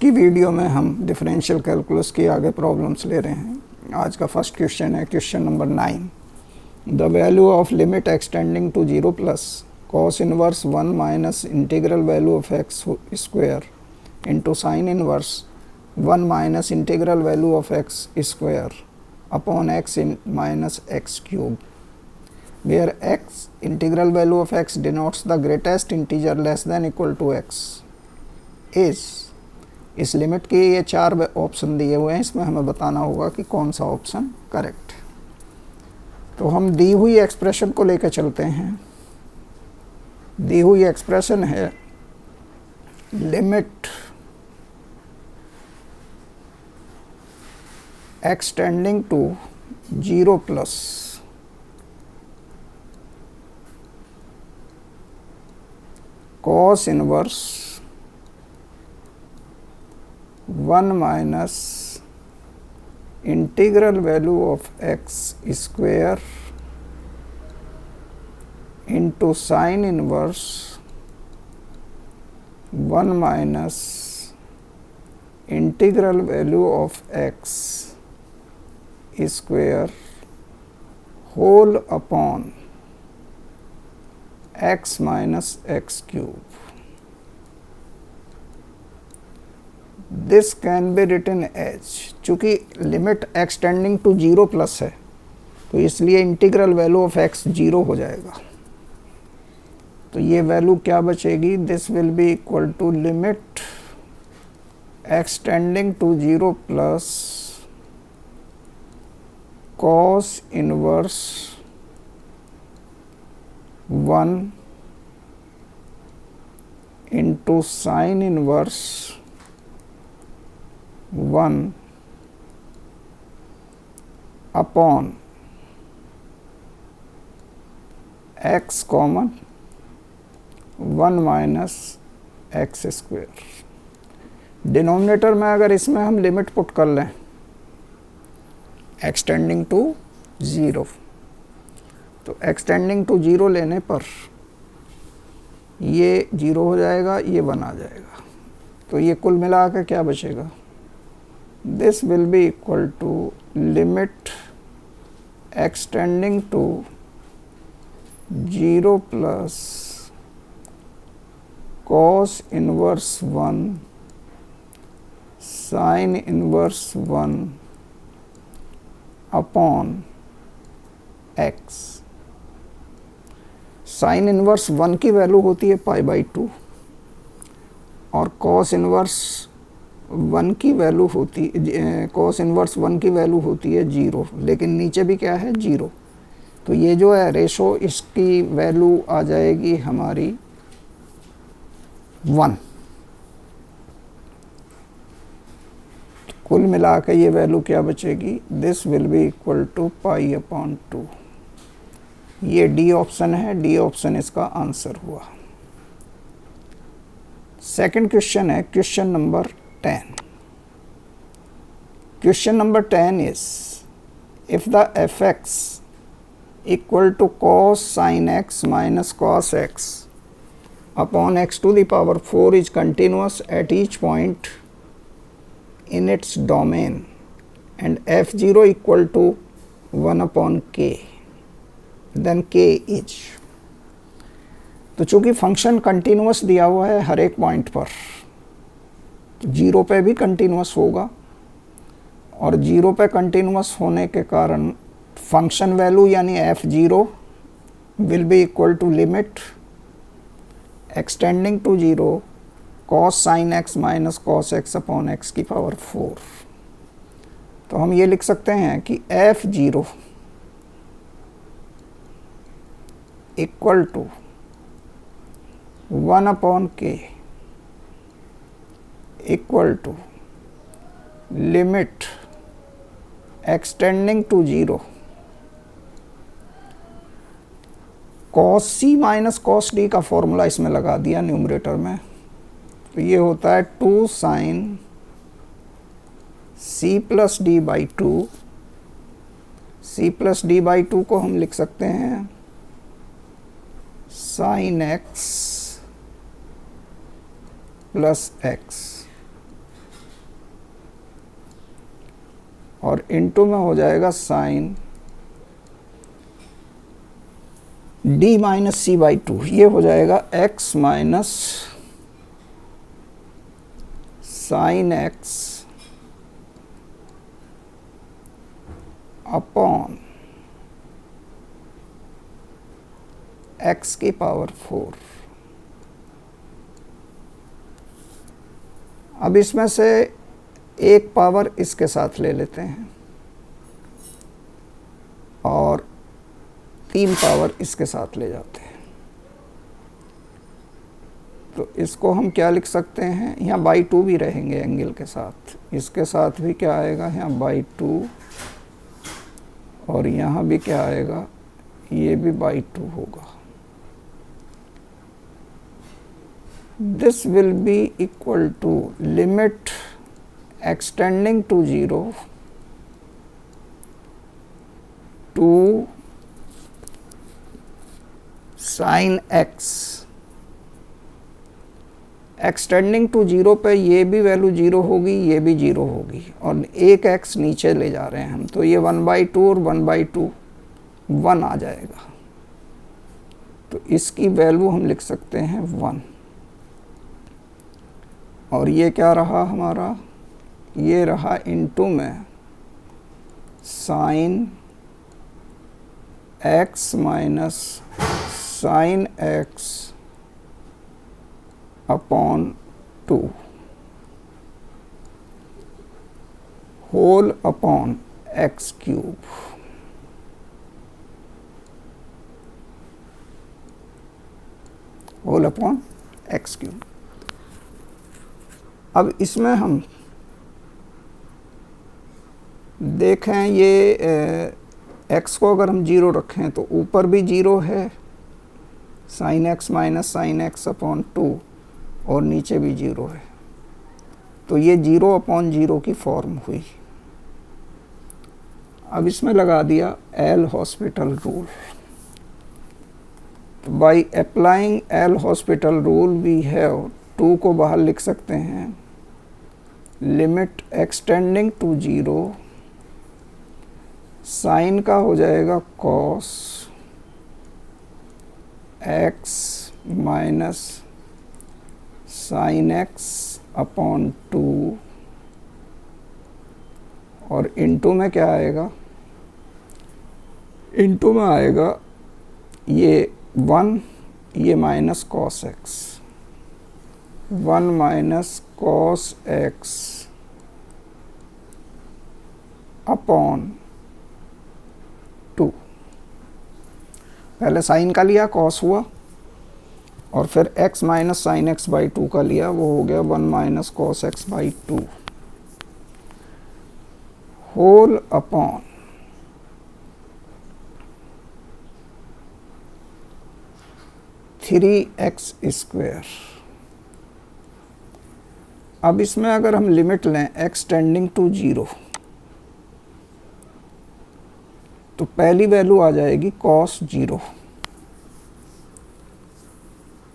की वीडियो में हम डिफरेंशियल कैलकुलस की आगे प्रॉब्लम्स ले रहे हैं। आज का फर्स्ट क्वेश्चन है question number 9। The value of limit x tending to 0 plus cos inverse 1 minus integral value of x square into sine inverse 1 minus integral value of x square upon x in minus x cube where x integral value of x denotes the greatest integer less than equal to x is। इस limit के ये 4 option दिए हुए हैं, इसमें हमें बताना होगा कि कौन सा ऑप्शन करेक्ट। तो हम दी हुई एक्सप्रेशन को लेकर चलते हैं। दी हुई एक्सप्रेशन है limit x tending to 0 plus cos inverse 1 minus integral value of x square into sine inverse 1 minus integral value of x square whole upon x minus x cube. This can be written as, चूँकि limit x tending to 0 plus है तो इसलिए integral value of x 0 हो जाएगा। तो ये value क्या बचेगी? This will be equal to limit x tending to 0 plus cos inverse 1 into sine inverse 1 upon x common 1 minus x square. Denominator में अगर इसमें हम लिमिट पुट कर लें x टेंडिंग टू 0, तो x टेंडिंग टू 0 लेने पर ये 0 हो जाएगा, ये 1 आ जाएगा। तो ये कुल मिला के क्या बचेगा? This will be equal to limit x tending to 0 plus cos inverse 1 sine inverse 1 upon x। Sine inverse 1 की वैल्यू होती है π/2 और कॉस इनवर्स 1 की वैल्यू होती है 0, लेकिन नीचे भी क्या है 0। तो ये जो है रेशो, इसकी वैल्यू आ जाएगी हमारी 1। कुल मिला के ये वैल्यू क्या बचेगी? This will be equal to π/2। ये डी ऑप्शन है, डी ऑप्शन इसका आंसर हुआ। सेकंड क्वेश्चन है question number 10। Question number 10 is if the fx equal to cos sin x minus cos x upon x to the power 4 is continuous at each point in its domain and f0 equal to 1 upon k, then k is। तो चूंकि function continuous दिया हुआ है हर एक point पर, 0 पे भी continuous होगा और 0 पे कंटिन्यूअस होने के कारण फंक्शन वैल्यू यानी f0 will be equal to limit x tending to 0 cos sin x minus cos x upon x की पावर 4। तो हम ये लिख सकते हैं कि f0 equal to 1 upon k equal to limit x tending to 0 cos c minus cos d का formula इसमें लगा दिया न्यूमरेटर में। तो ये होता है 2 sine c plus D by 2। c plus D by 2 को हम लिख सकते हैं साइन x प्लस x। और इनटू में हो जाएगा sine d minus C by two, ये हो जाएगा x minus sine x upon x की पावर 4। अब इसमें से एक पावर इसके साथ ले लेते हैं और 3 पावर इसके साथ ले जाते हैं। तो इसको हम क्या लिख सकते हैं, यहाँ बाई 2 भी रहेंगे एंगल के साथ, इसके साथ भी क्या आएगा यहाँ बाई 2, और यहाँ भी क्या आएगा, ये भी बाई 2 होगा। This will be equal to limit extending to 0 to sin x। X tending to 0 पे ये भी वैल्यू 0 होगी, ये भी 0 होगी, और एक x नीचे ले जा रहे हैं हम, तो ये 1/2 और 1/2 1 आ जाएगा। तो इसकी वैल्यू हम लिख सकते हैं 1। और ये क्या रहा हमारा, ये रहा इनटू में sine x minus sine x upon 2 whole upon x cube. Whole upon x cube. अब इसमें हम देखें, ये x को अगर हम 0 रखें तो ऊपर भी 0 है, sine x minus sine x upon 2, और नीचे भी 0 है, तो ये 0/0 की फॉर्म हुई। अब इसमें लगा दिया L'Hospital rule. By applying L'Hospital rule we have 2 को बाहर लिख सकते हैं, लिमिट एक्सटेंडिंग टू 0, साइन का हो जाएगा cos x minus sine x upon 2, और इनटू में क्या आएगा, इनटू में आएगा ये 1, ये minus cos x, 1 minus cos x upon 2। पहले साइन का लिया, कॉस हुआ, और फिर x minus sine x by 2 का लिया, वो हो गया 1 minus cos x by 2 whole upon 3x square. अब इसमें अगर हम लिमिट लें x टेंडिंग टू 0, तो पहली वैल्यू आ जाएगी cos 0,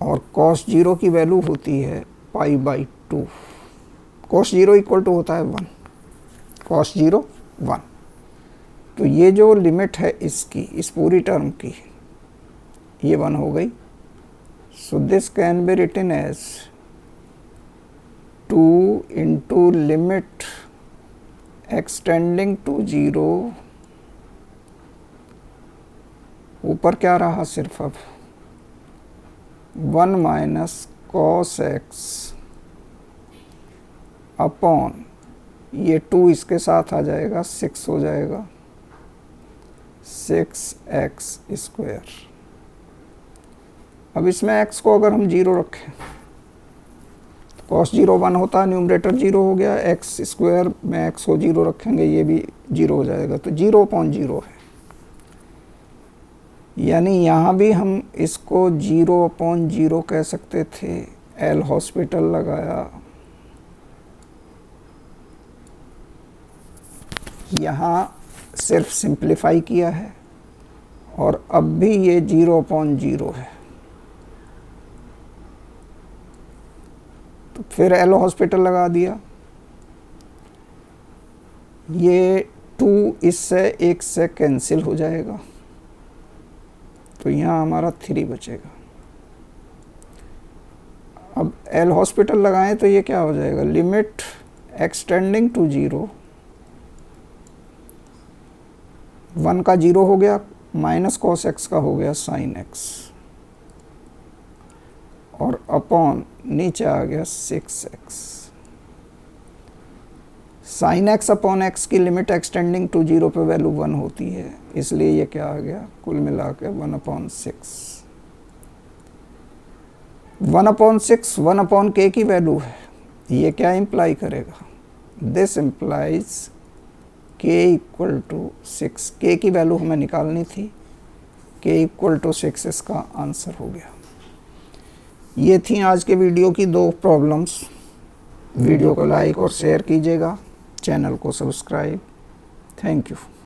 और cos 0 की वैल्यू होती है π/2। cos 0 इक्वल टू होता है 1, cos 0 1। तो ये जो लिमिट है इसकी, इस पूरी टर्म की, ये 1 हो गई। So this can be written as 2 into limit x tending to 0, ऊपर क्या रहा सिर्फ अब 1 माइनस कॉस x अपॉन ये 2 इसके साथ आ जाएगा, 6 हो जाएगा, 6x स्क्वायर। अब इसमें x को अगर हम 0 रखें, cos 0 1 होता है, न्यूमरेटर 0 हो गया, x स्क्वायर में x को 0 रखेंगे, ये भी 0 हो जाएगा, तो 0/0 है। यानी यहाँ भी हम इसको 0/0 कह सकते थे। एल हॉस्पिटल लगाया, यहाँ सिर्फ सिंप्लीफाई किया है, और अब भी ये 0/0 है। तो फिर एल हॉस्पिटल लगा दिया, ये 2 इससे 1 से कैंसिल हो जाएगा, तो यहाँ हमारा 3 बचेगा। अब एल हॉस्पिटल लगाएं तो ये क्या हो जाएगा, लिमिट एक्सटेंडिंग टू 0, 1 का 0 हो गया, माइनस कॉस एक्स का हो गया साइन एक्स, और अपॉन नीचे आ गया 6x। Sine x upon x की लिमिट एक्सटेंडिंग टू 0 पे वैल्यू 1 होती है, इसलिए ये क्या आ गया, कुल मिला के 1/6। 1/6 1/k की वैल्यू है, ये क्या इम्प्लाई करेगा, this implies k equal to 6। k की वैल्यू हमें निकालनी थी, k इक्वल टू 6 इसका आंसर हो गया। ये थी आज के वीडियो की 2 प्रॉब्लम्स। वीडियो को लाइक और शेयर कीजिएगा, चैनल को सब्सक्राइब। Thank you.